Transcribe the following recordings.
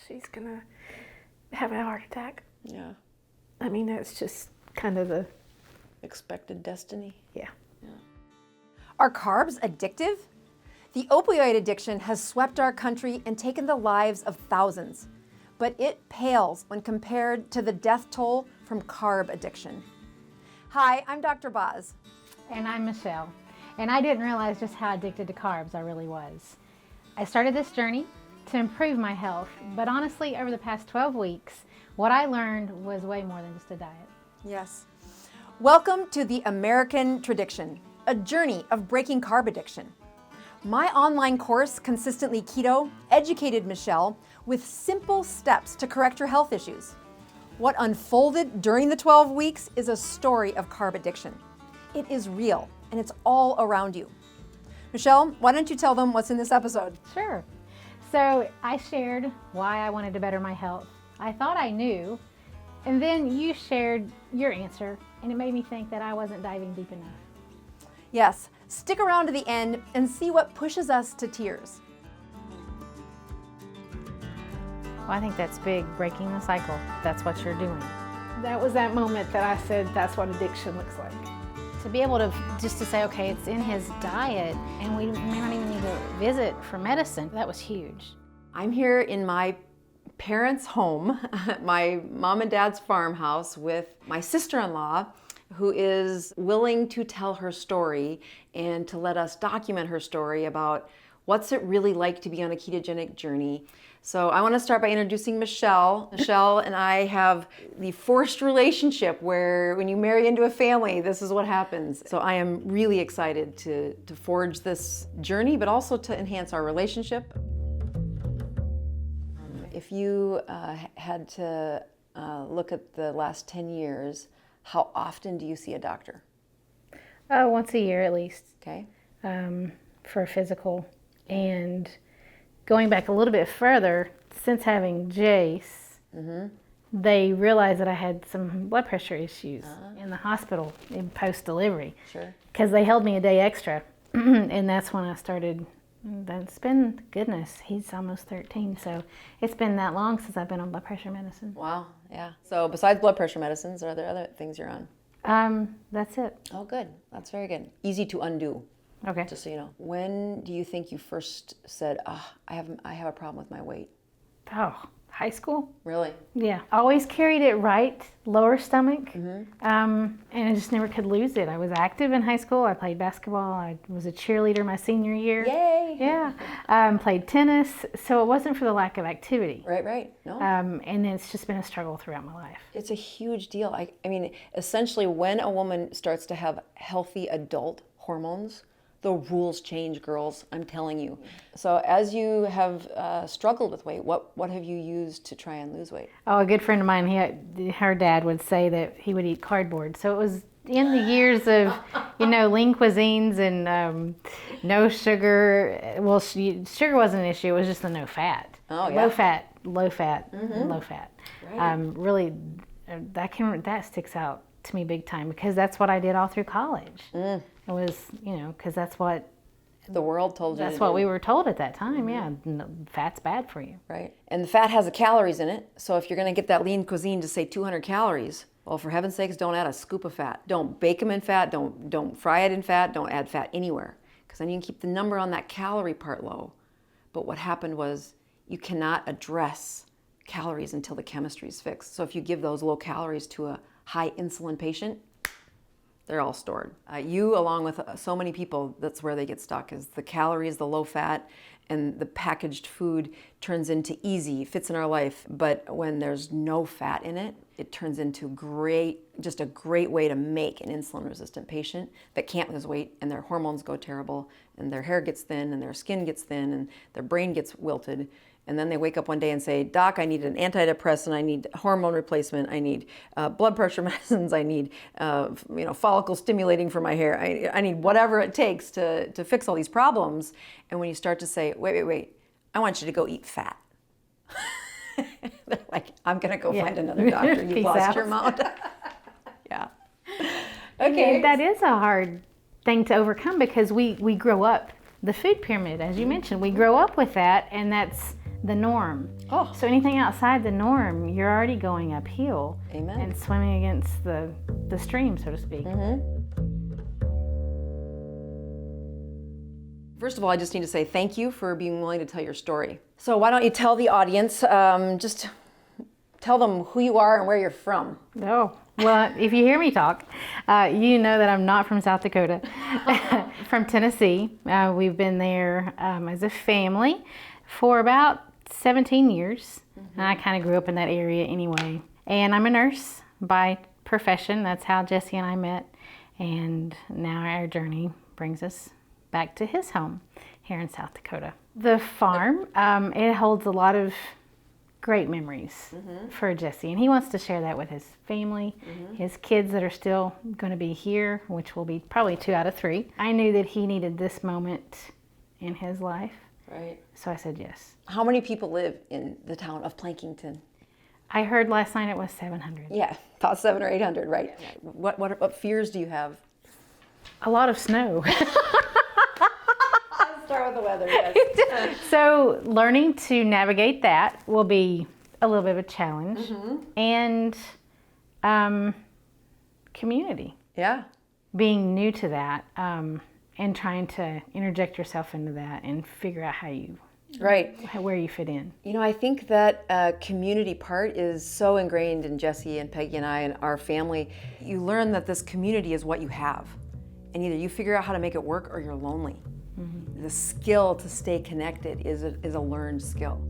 she's going to have a heart attack. Yeah. I mean, that's just kind of the Expected destiny. Yeah. Are carbs addictive? The opioid addiction has swept our country and taken the lives of thousands, but it pales when compared to the death toll from carb addiction. Hi, I'm Dr. Boz. And I'm Michelle. And I didn't realize just how addicted to carbs I really was. I started this journey to improve my health, but honestly, over the past 12 weeks, what I learned was way more than just a diet. Yes. Welcome to the American Traddiction, a journey of breaking carb addiction. My online course, Consistently Keto, educated Michelle with simple steps to correct her health issues. What unfolded during the 12 weeks is a story of carb addiction. It is real, and it's all around you. Michelle, why don't you tell them what's in this episode? Sure. So I shared why I wanted to better my health. I thought I knew, and then you shared your answer, and it made me think that I wasn't diving deep enough. Yes, stick around to the end and see what pushes us to tears. Well, I think that's big, breaking the cycle. That's what you're doing. That was that moment that I said, that's what addiction looks like. To be able to just to say, okay, it's in his diet, and we may not even need to visit for medicine, that was huge. I'm here in my parents' home, my mom and dad's farmhouse, with my sister-in-law, who is willing to tell her story and to let us document her story about what's it really like to be on a ketogenic journey. So I want to start by introducing Michelle. Michelle and I have the forced relationship where when you marry into a family, this is what happens. So I am really excited to forge this journey, but also to enhance our relationship. If you had to look at the last 10 years, how often do you see a doctor? Once a year at least. Okay. For a physical. And going back a little bit further, since having Jace, they realized that I had some blood pressure issues in the hospital in post-delivery. Sure. Because they held me a day extra. And that's when I started. It's been, goodness, he's almost 13, so it's been that long since I've been on blood pressure medicine. Wow, yeah. So besides blood pressure medicines, are there other things you're on? That's it. Oh, good. That's very good. Easy to undo. Okay. Just so you know. When do you think you first said, I have a problem with my weight? Oh, high school? Really? Yeah. Always carried it right, lower stomach, and I just never could lose it. I was active in high school. I played basketball. I was a cheerleader my senior year. Yay! Yeah. Played tennis, so it wasn't for the lack of activity. Right. No. And it's just been a struggle throughout my life. It's a huge deal. I mean, essentially, when a woman starts to have healthy adult hormones, the rules change, girls, I'm telling you. So as you have struggled with weight, what have you used to try and lose weight? Oh, a good friend of mine, her dad would say that he would eat cardboard. So it was in the years of, lean cuisines and no sugar. Well, sugar wasn't an issue. It was just the no fat. Oh, yeah. Low fat. Right. Really, that sticks out to me big time because that's what I did all through college. It was, because that's what the world told you. That's what we were told at that time. Yeah, fat's bad for you. Right, and the fat has the calories in it. So if you're going to get that lean cuisine to say 200 calories, well, for heaven's sakes, don't add a scoop of fat. Don't bake them in fat. Don't fry it in fat. Don't add fat anywhere, because then you can keep the number on that calorie part low. But what happened was you cannot address calories until the chemistry is fixed. So if you give those low calories to a high insulin patient, they're all stored. You, along with so many people, that's where they get stuck, is the calories, the low fat, and the packaged food turns into easy, fits in our life. But when there's no fat in it, it turns into just a great way to make an insulin-resistant patient that can't lose weight, and their hormones go terrible, and their hair gets thin, and their skin gets thin, and their brain gets wilted. And then they wake up one day and say, Doc, I need an antidepressant, I need hormone replacement, I need blood pressure medicines, I need follicle stimulating for my hair, I need whatever it takes to fix all these problems. And when you start to say, wait, I want you to go eat fat. They're like, I'm going to go find another doctor. You've lost your mount. Yeah. Okay. That is a hard thing to overcome because we grow up, the food pyramid, as you mentioned, we grow up with that, and the norm. Oh. So anything outside the norm, you're already going uphill. Amen. And swimming against the stream, so to speak. First of all, I just need to say thank you for being willing to tell your story. So why don't you tell the audience, just tell them who you are and where you're from. Oh, well, if you hear me talk, you know that I'm not from South Dakota. From Tennessee. We've been there as a family for about 17 years. And I kind of grew up in that area anyway. And I'm a nurse by profession. That's how Jesse and I met. And now our journey brings us back to his home here in South Dakota. The farm, it holds a lot of great memories for Jesse, and he wants to share that with his family, his kids that are still going to be here, which will be probably 2 out of 3. I knew that he needed this moment in his life, Right. so I said yes. How many people live in the town of Plankington? I heard last night it was 700. Yeah, about 700 or 800, right? What fears do you have? A lot of snow. Start with the weather, yes. So learning to navigate that will be a little bit of a challenge. And community. Yeah. Being new to that and trying to interject yourself into that and figure out how you, Right. where you fit in. You know, I think that community part is so ingrained in Jesse and Peggy and I and our family. You learn that this community is what you have. And either you figure out how to make it work or you're lonely. The skill to stay connected is a learned skill.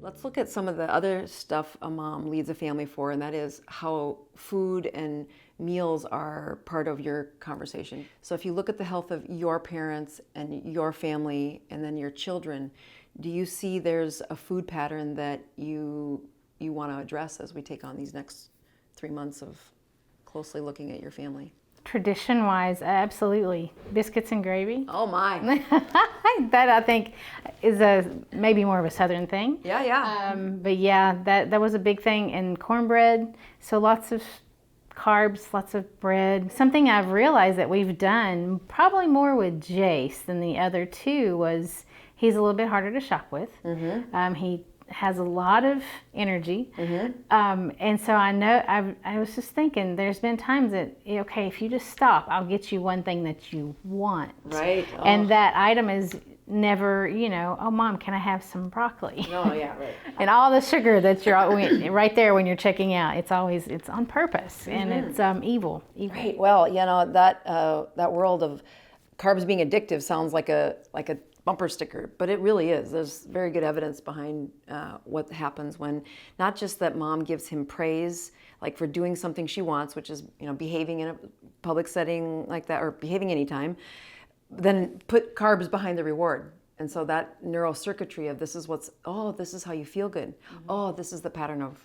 Let's look at some of the other stuff a mom leads a family for, and that is how food and meals are part of your conversation. So if you look at the health of your parents and your family and then your children, do you see there's a food pattern that you want to address as we take on these next 3 months of closely looking at your family? Tradition-wise, absolutely. Biscuits and gravy. Oh my. That I think is maybe more of a Southern thing. Yeah. But yeah, that was a big thing. And cornbread, so lots of carbs, lots of bread. Something I've realized that we've done probably more with Jace than the other two was he's a little bit harder to shop with. He has a lot of energy. And so I know, I was just thinking, there's been times that, okay, if you just stop, I'll get you one thing that you want. Right. Oh. And that item is never, oh, Mom, can I have some broccoli? Oh, yeah, right. And all the sugar that you're right there when you're checking out, it's on purpose, and it's evil. Right. Well, that world of carbs being addictive sounds like a bumper sticker, but it really is. There's very good evidence behind what happens when not just that mom gives him praise, like for doing something she wants, which is behaving in a public setting like that, or behaving anytime, then put carbs behind the reward. And so that neurocircuitry of this is how you feel good. Oh, this is the pattern of,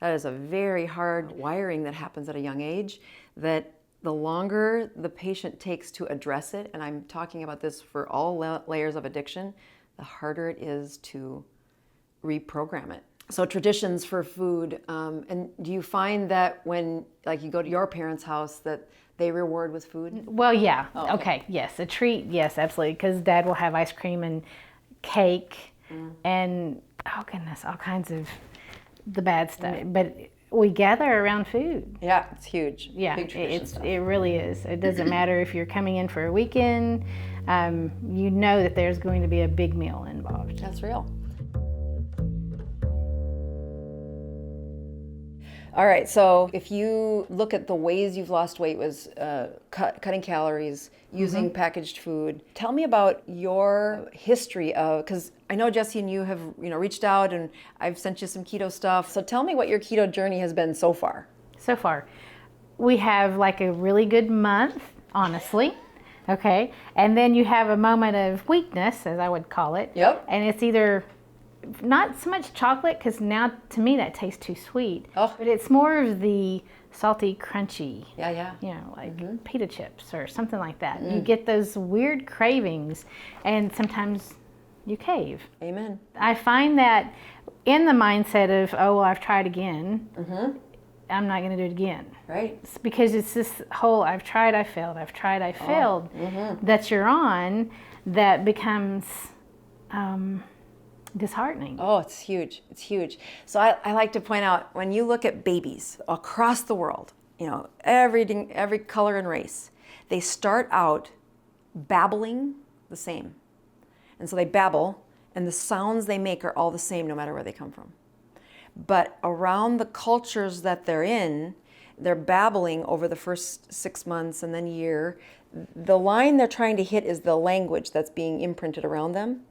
that is a very hard wiring that happens at a young age, that the longer the patient takes to address it, and I'm talking about this for all layers of addiction, the harder it is to reprogram it. So traditions for food, and do you find that when you go to your parents' house that they reward with food? Well, yeah. Oh, okay. Yes, a treat. Yes, absolutely. Because Dad will have ice cream and cake and, oh goodness, all kinds of the bad stuff. But we gather around food. Yeah, it's huge. Yeah, Big tradition stuff. it really is. It doesn't matter if you're coming in for a weekend. You know that there's going to be a big meal involved. That's real. All right, so if you look at the ways you've lost weight was cutting calories, using packaged food. Tell me about your history of, because I know Jesse and you have reached out and I've sent you some keto stuff. So tell me what your keto journey has been so far. So far, we have like a really good month, honestly. Okay, and then you have a moment of weakness, as I would call it. Yep. And it's either not so much chocolate, because now to me that tastes too sweet. Oh. But it's more of the salty, crunchy. Yeah. Like pita chips or something like that. You get those weird cravings, and sometimes you cave. Amen. I find that in the mindset of, oh, well, I've tried again, I'm not going to do it again. Right. It's because it's this whole I've tried, I failed, I've tried, I failed that you're on that becomes disheartening. Oh, it's huge. It's huge. So I like to point out, when you look at babies across the world, you know, every color and race, they start out babbling the same. And so they babble, and the sounds they make are all the same no matter where they come from. But around the cultures that they're in, they're babbling over the first 6 months and then year. The line they're trying to hit is the language that's being imprinted around them,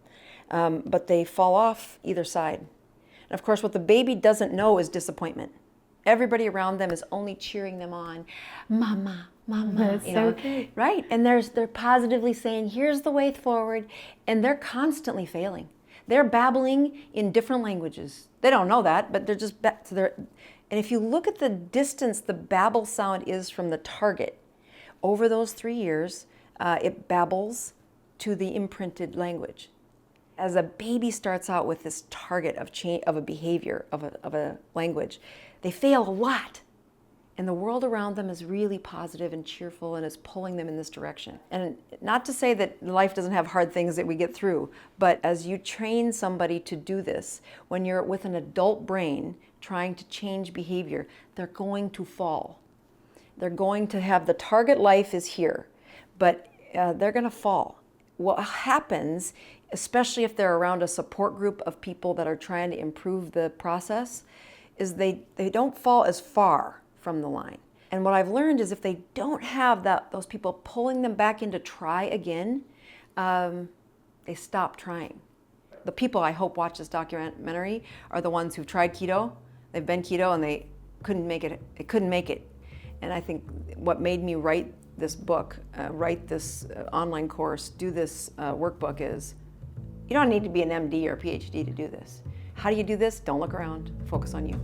but they fall off either side. And of course, what the baby doesn't know is disappointment. Everybody around them is only cheering them on. Mama, mama, That's you know, so cute. right? And they're positively saying, here's the way forward. And they're constantly failing. They're babbling in different languages. They don't know that, but they're just, and if you look at the distance the babble sound is from the target, over those 3 years, it babbles to the imprinted language. As a baby starts out with this target of change, of a behavior, of a language, they fail a lot. And the world around them is really positive and cheerful and is pulling them in this direction. And not to say that life doesn't have hard things that we get through, but as you train somebody to do this, when you're with an adult brain trying to change behavior, they're going to fall. They're going to have, the target life is here, but they're going to fall. What happens, especially if they're around a support group of people that are trying to improve the process, is they don't fall as far from the line. And what I've learned is if they don't have those people pulling them back in to try again, they stop trying. The people I hope watch this documentary are the ones who've tried keto, they've been keto, and they couldn't make it. They couldn't make it. And I think what made me write this book, write this online course, do this workbook is, you don't need to be an MD or a PhD to do this. How do you do this? Don't look around, focus on you.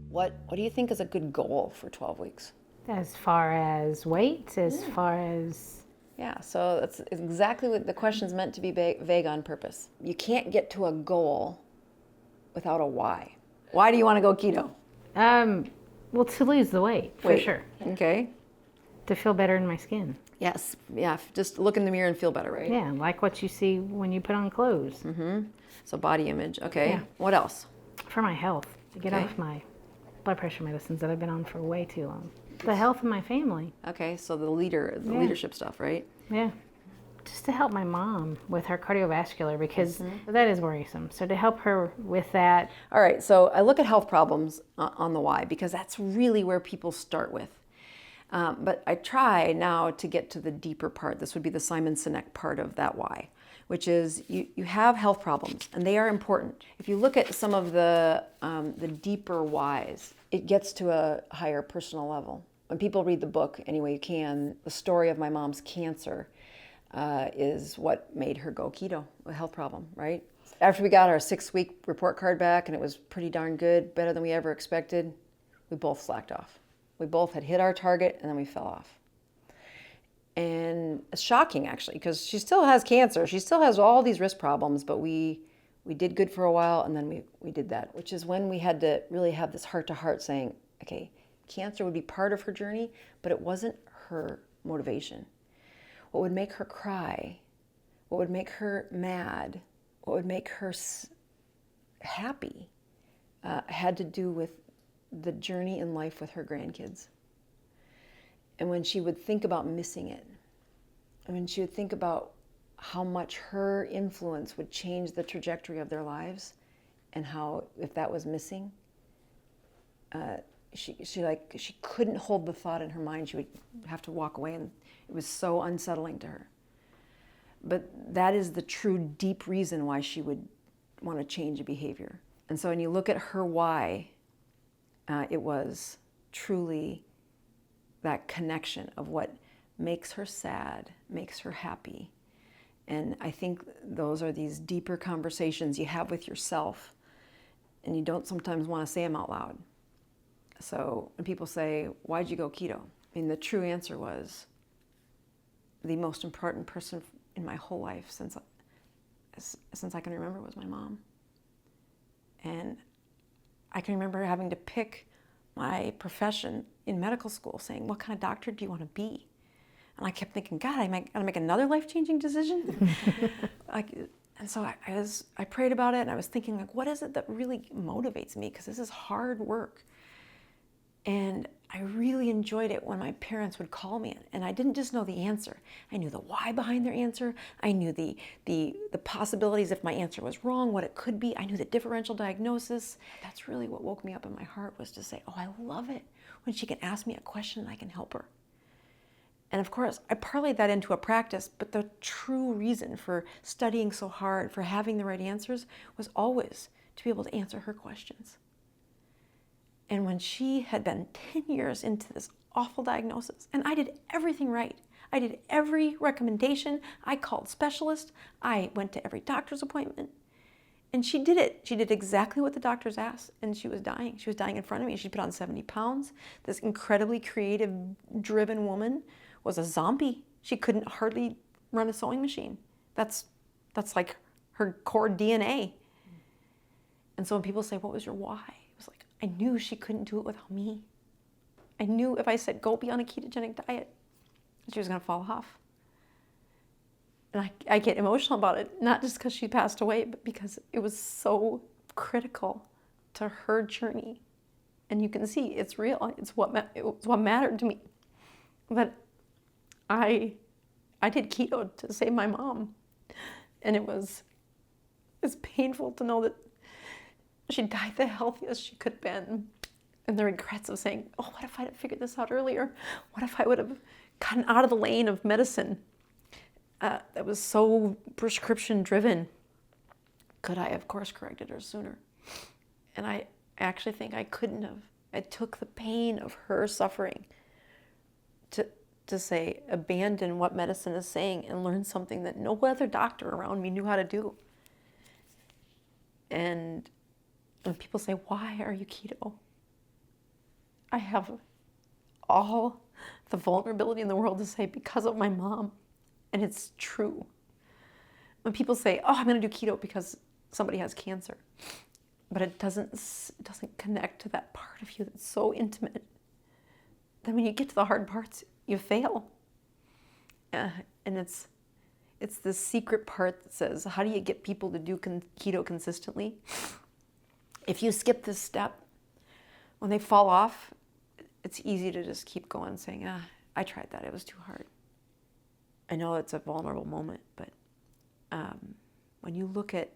What do you think is a good goal for 12 weeks? As far as weight, as far as... Yeah, so that's exactly what the question's meant to be vague on purpose. You can't get to a goal without a why. Why do you want to go keto? Well, to lose the weight, for sure. Okay. To feel better in my skin. Yes, yeah, just look in the mirror and feel better, right? Yeah, like what you see when you put on clothes. So body image, okay. Yeah. What else? For my health, to get off my blood pressure medicines that I've been on for way too long. The health of my family. Okay, so the leadership stuff, right? Yeah. Just to help my mom with her cardiovascular, because that is worrisome. So to help her with that. All right, so I look at health problems on the why, because that's really where people start with. But I try now to get to the deeper part. This would be the Simon Sinek part of that why, which is you have health problems, and they are important. If you look at some of the deeper whys, it gets to a higher personal level. When people read the book, any way you can, the story of my mom's cancer is what made her go keto, a health problem, right? After we got our 6-week report card back, and it was pretty darn good, better than we ever expected, we both slacked off. We both had hit our target, and then we fell off. And it's shocking, actually, because she still has cancer. She still has all these risk problems, but we did good for a while, and then we did that, which is when we had to really have this heart-to-heart saying, okay, cancer would be part of her journey, but it wasn't her motivation. What would make her cry, what would make her mad, what would make her happy had to do with the journey in life with her grandkids. And when she would think about missing it, and when she would think about how much her influence would change the trajectory of their lives, and how if that was missing, she couldn't hold the thought in her mind. She would have to walk away, and it was so unsettling to her. But that is the true deep reason why she would want to change a behavior. And so when you look at her why, it was truly that connection of what makes her sad, makes her happy. And I think those are these deeper conversations you have with yourself, and you don't sometimes want to say them out loud. So when people say, why'd you go keto? I mean, the true answer was the most important person in my whole life since since I can remember, was my mom. And I can remember having to pick my profession in medical school, saying, what kind of doctor do you want to be? And I kept thinking, God, I gotta make another life-changing decision? And so I prayed about it, and I was thinking, like, what is it that really motivates me? Because this is hard work. And I really enjoyed it when my parents would call me, and I didn't just know the answer. I knew the why behind their answer. I knew the possibilities if my answer was wrong, what it could be. I knew the differential diagnosis. That's really what woke me up in my heart, was to say, oh, I love it when she can ask me a question and I can help her. And of course, I parlayed that into a practice, but the true reason for studying so hard, for having the right answers, was always to be able to answer her questions. And when she had been 10 years into this awful diagnosis, and I did everything right, I did every recommendation, I called specialists, I went to every doctor's appointment, and she did it. She did exactly what the doctors asked, and she was dying. She was dying in front of me. She put on 70 pounds. This incredibly creative, driven woman was a zombie. She couldn't hardly run a sewing machine. That's like her core DNA. And so when people say, what was your why? It was like, I knew she couldn't do it without me. I knew if I said, go be on a ketogenic diet, she was gonna fall off. And I get emotional about it, not just because she passed away, but because it was so critical to her journey. And you can see it's real. It's what mattered to me. But I did keto to save my mom. And it's painful to know that she died the healthiest she could have been. And the regrets of saying, oh, what if I had figured this out earlier? What if I would have gotten out of the lane of medicine that was so prescription driven? Could I have course corrected her sooner? And I actually think I couldn't have. I took the pain of her suffering to say, abandon what medicine is saying and learn something that no other doctor around me knew how to do. And when people say, why are you keto? I have all the vulnerability in the world to say, because of my mom. And it's true. When people say, oh, I'm going to do keto because somebody has cancer, but it doesn't connect to that part of you that's so intimate, then when you get to the hard parts, you fail. And it's the secret part that says, how do you get people to do keto consistently? If you skip this step, when they fall off, it's easy to just keep going saying, I tried that, it was too hard. I know it's a vulnerable moment, but when you look at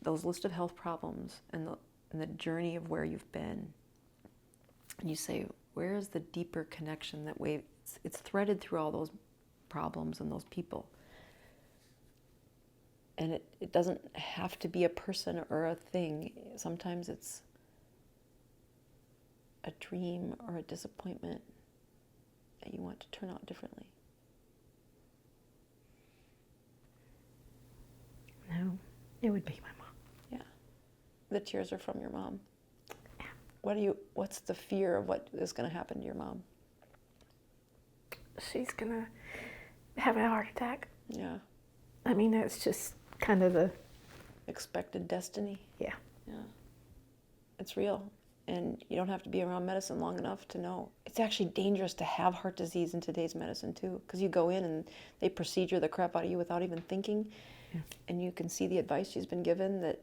those list of health problems and the journey of where you've been, and you say, where is the deeper connection that it's threaded through all those problems and those people. And it doesn't have to be a person or a thing. Sometimes it's a dream or a disappointment that you want to turn out differently. No, it would be my mom. Yeah. The tears are from your mom. Yeah. What's the fear of what is going to happen to your mom? She's gonna have a heart attack. Yeah. I mean, that's just kind of the expected destiny. Yeah. Yeah. It's real. And you don't have to be around medicine long enough to know. It's actually dangerous to have heart disease in today's medicine too, because you go in and they procedure the crap out of you without even thinking. Yeah. And you can see the advice she's been given that,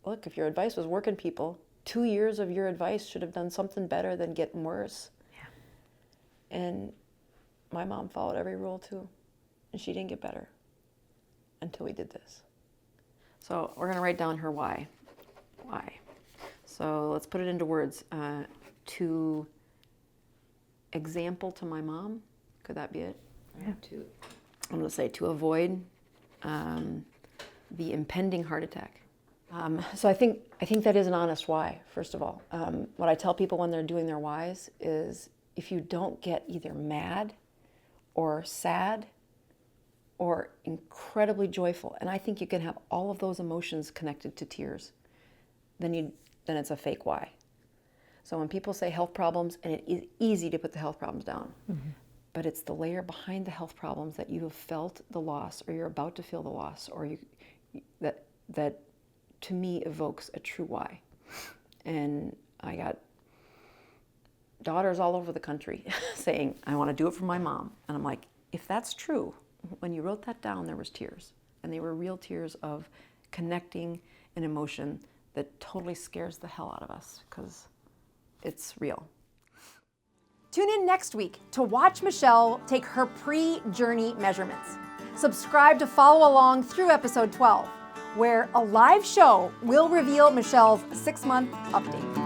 look, if your advice was working people, 2 years of your advice should have done something better than getting worse. Yeah. And my mom followed every rule too, and she didn't get better until we did this. So we're going to write down her why. Why? So let's put it into words. To example to my mom, could that be it? Yeah. I'm going to say to avoid the impending heart attack. So I think that is an honest why, first of all. What I tell people when they're doing their whys is, if you don't get either mad or sad or incredibly joyful, and I think you can have all of those emotions connected to tears, then it's a fake why. So when people say health problems, and it is easy to put the health problems down, mm-hmm. but it's the layer behind the health problems that you have felt the loss, or you're about to feel the loss, or that that to me evokes a true why. And I got daughters all over the country saying, I want to do it for my mom. And I'm like, if that's true, when you wrote that down, there was tears. And they were real tears of connecting an emotion that totally scares the hell out of us, because it's real. Tune in next week to watch Michelle take her pre-journey measurements. Subscribe to follow along through episode 12, where a live show will reveal Michelle's 6-month update.